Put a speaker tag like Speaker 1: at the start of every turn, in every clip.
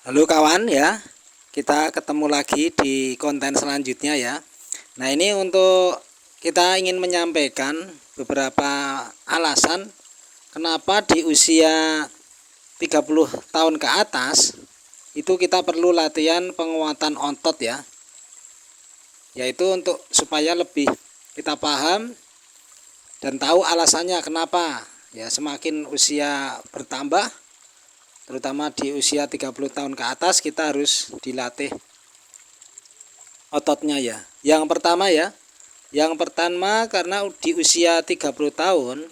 Speaker 1: Halo kawan ya, kita ketemu lagi di konten selanjutnya ya. Nah ini untuk kita ingin menyampaikan beberapa alasan kenapa di usia 30 tahun ke atas itu kita perlu latihan penguatan otot ya. Yaitu untuk supaya lebih kita paham dan tahu alasannya kenapa ya semakin usia bertambah, terutama di usia 30 tahun ke atas kita harus dilatih ototnya ya. Yang pertama karena di usia 30 tahun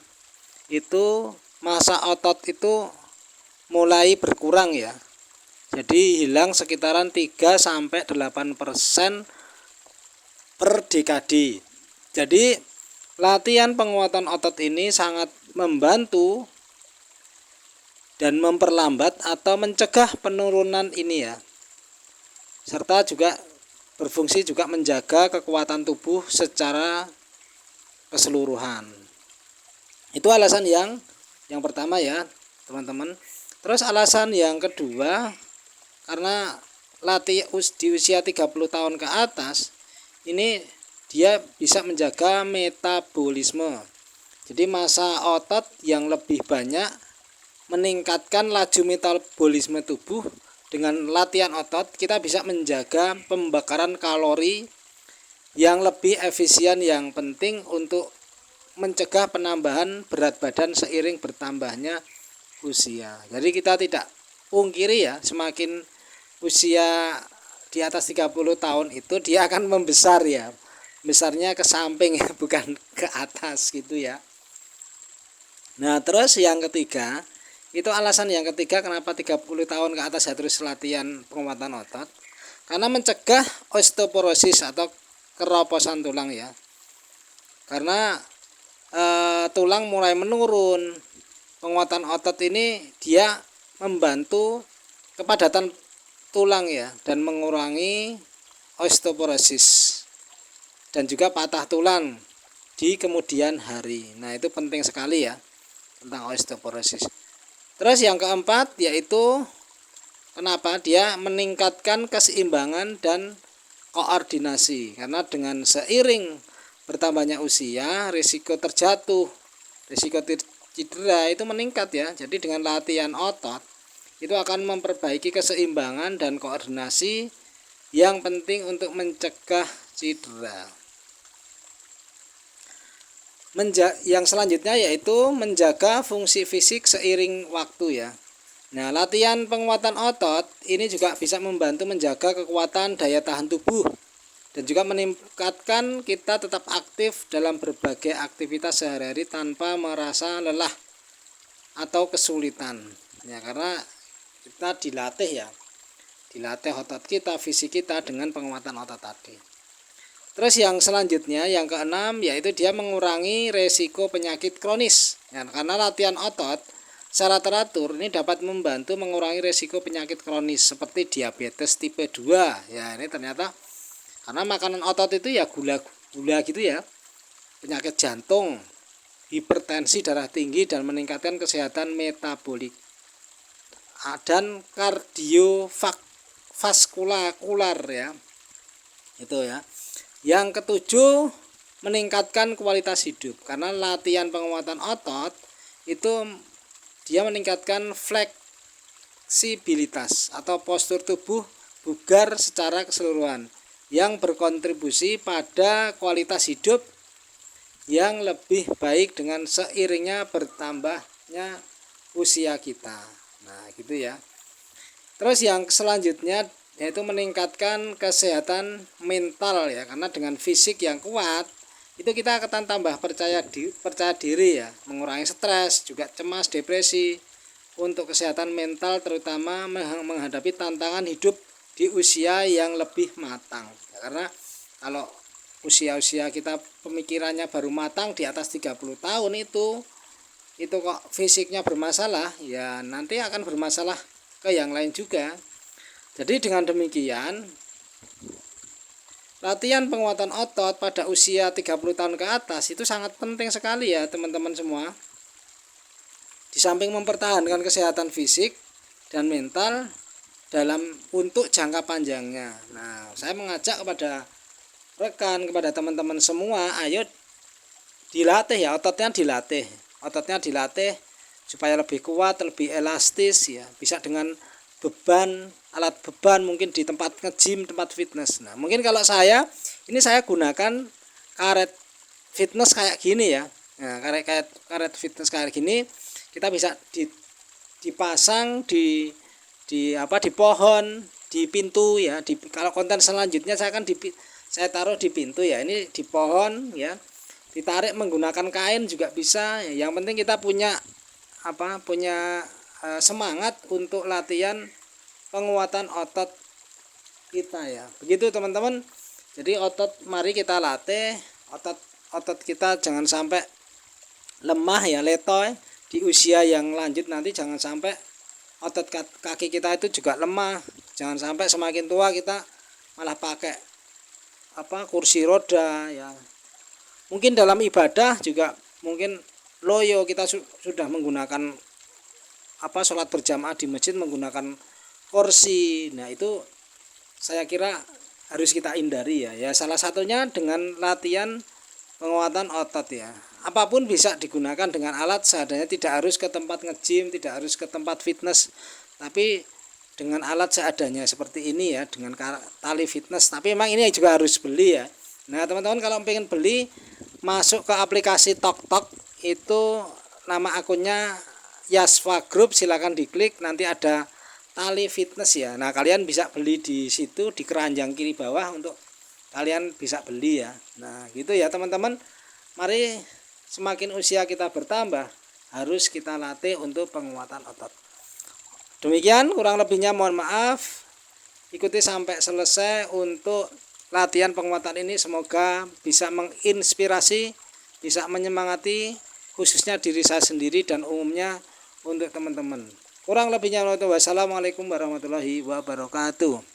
Speaker 1: itu massa otot itu mulai berkurang ya. Jadi hilang sekitaran 3 sampai 8% per dekade. Jadi latihan penguatan otot ini sangat membantu dan memperlambat atau mencegah penurunan ini ya, serta juga berfungsi juga menjaga kekuatan tubuh secara keseluruhan. Itu alasan yang pertama ya teman-teman. Terus alasan yang kedua, karena latihan di usia 30 tahun ke atas ini dia bisa menjaga metabolisme. Jadi massa otot yang lebih banyak meningkatkan laju metabolisme tubuh. Dengan latihan otot kita bisa menjaga pembakaran kalori yang lebih efisien, yang penting untuk mencegah penambahan berat badan seiring bertambahnya usia. Jadi kita tidak pungkiri ya, semakin usia di atas 30 tahun itu dia akan membesar ya. Besarnya ke samping ya, bukan ke atas gitu ya. Nah, terus yang ketiga, itu alasan yang ketiga kenapa 30 tahun ke atas harus latihan penguatan otot. Karena mencegah osteoporosis atau keroposan tulang ya. Karena tulang mulai menurun. Penguatan otot ini dia membantu kepadatan tulang ya, dan mengurangi osteoporosis dan juga patah tulang di kemudian hari. Nah, itu penting sekali ya tentang osteoporosis. Terus yang keempat yaitu kenapa dia meningkatkan keseimbangan dan koordinasi. Karena dengan seiring bertambahnya usia, risiko terjatuh, risiko cedera itu meningkat ya. Jadi dengan latihan otot itu akan memperbaiki keseimbangan dan koordinasi yang penting untuk mencegah cedera. Yang selanjutnya yaitu menjaga fungsi fisik seiring waktu ya. Nah, latihan penguatan otot ini juga bisa membantu menjaga kekuatan daya tahan tubuh dan juga meningkatkan kita tetap aktif dalam berbagai aktivitas sehari-hari tanpa merasa lelah atau kesulitan. Ya, karena kita dilatih otot kita, fisik kita dengan penguatan otot tadi. Terus yang selanjutnya, yang keenam, yaitu dia mengurangi resiko penyakit kronis ya, karena latihan otot secara teratur ini dapat membantu mengurangi resiko penyakit kronis seperti diabetes tipe 2 ya. Ini ternyata karena makanan otot itu ya gula gitu ya, penyakit jantung, hipertensi, darah tinggi, dan meningkatkan kesehatan metabolik dan kardiovaskular ya, itu ya. Yang ketujuh, meningkatkan kualitas hidup, karena latihan penguatan otot itu dia meningkatkan fleksibilitas atau postur tubuh bugar secara keseluruhan, yang berkontribusi pada kualitas hidup yang lebih baik dengan seiringnya bertambahnya usia kita. Nah, gitu ya. Terus yang selanjutnya yaitu meningkatkan kesehatan mental ya, karena dengan fisik yang kuat itu kita akan tambah percaya diri ya, mengurangi stres, juga cemas, depresi. Untuk kesehatan mental terutama menghadapi tantangan hidup di usia yang lebih matang ya, karena kalau usia kita pemikirannya baru matang di atas 30 tahun itu kok fisiknya bermasalah ya, nanti akan bermasalah ke yang lain juga. Jadi dengan demikian, latihan penguatan otot pada usia 30 tahun ke atas itu sangat penting sekali ya teman-teman semua. Di samping mempertahankan kesehatan fisik dan mental, untuk jangka panjangnya. Nah, saya mengajak kepada rekan, kepada teman-teman semua, ayo dilatih ya, ototnya dilatih supaya lebih kuat, lebih elastis ya, bisa dengan alat beban mungkin di tempat nge-gym, tempat fitness. Nah, mungkin kalau saya gunakan karet fitness kayak gini ya. Nah, karet fitness kayak gini kita bisa dipasang di pohon, di pintu ya. Kalau konten selanjutnya saya taruh di pintu ya. Ini di pohon ya. Ditarik menggunakan kain juga bisa. Yang penting kita punya semangat untuk latihan penguatan otot kita ya. Begitu teman-teman. Jadi mari kita latih otot kita, jangan sampai lemah ya, letoy di usia yang lanjut nanti. Jangan sampai otot kaki kita itu juga lemah. Jangan sampai semakin tua kita malah pakai kursi roda ya. Mungkin dalam ibadah juga mungkin loyo kita sudah menggunakan sholat berjamaah di masjid menggunakan kursi. Nah, itu saya kira harus kita hindari ya. Ya, salah satunya dengan latihan penguatan otot ya. Apapun bisa digunakan dengan alat seadanya, tidak harus ke tempat nge-gym, tidak harus ke tempat fitness, tapi dengan alat seadanya seperti ini ya, dengan tali fitness. Tapi memang ini juga harus beli ya. Nah, teman-teman kalau pengen beli, masuk ke aplikasi TokTok, itu nama akunnya Yasva Group, silakan diklik, nanti ada tali fitness ya. Nah, kalian bisa beli di situ, di keranjang kiri bawah, untuk kalian bisa beli ya. Nah, gitu ya teman-teman. Mari semakin usia kita bertambah, harus kita latih untuk penguatan otot. Demikian, kurang lebihnya mohon maaf. Ikuti sampai selesai untuk latihan penguatan ini. Semoga bisa menginspirasi, bisa menyemangati, khususnya diri saya sendiri dan umumnya untuk teman-teman. Kurang lebihnya, wassalamualaikum warahmatullahi wabarakatuh.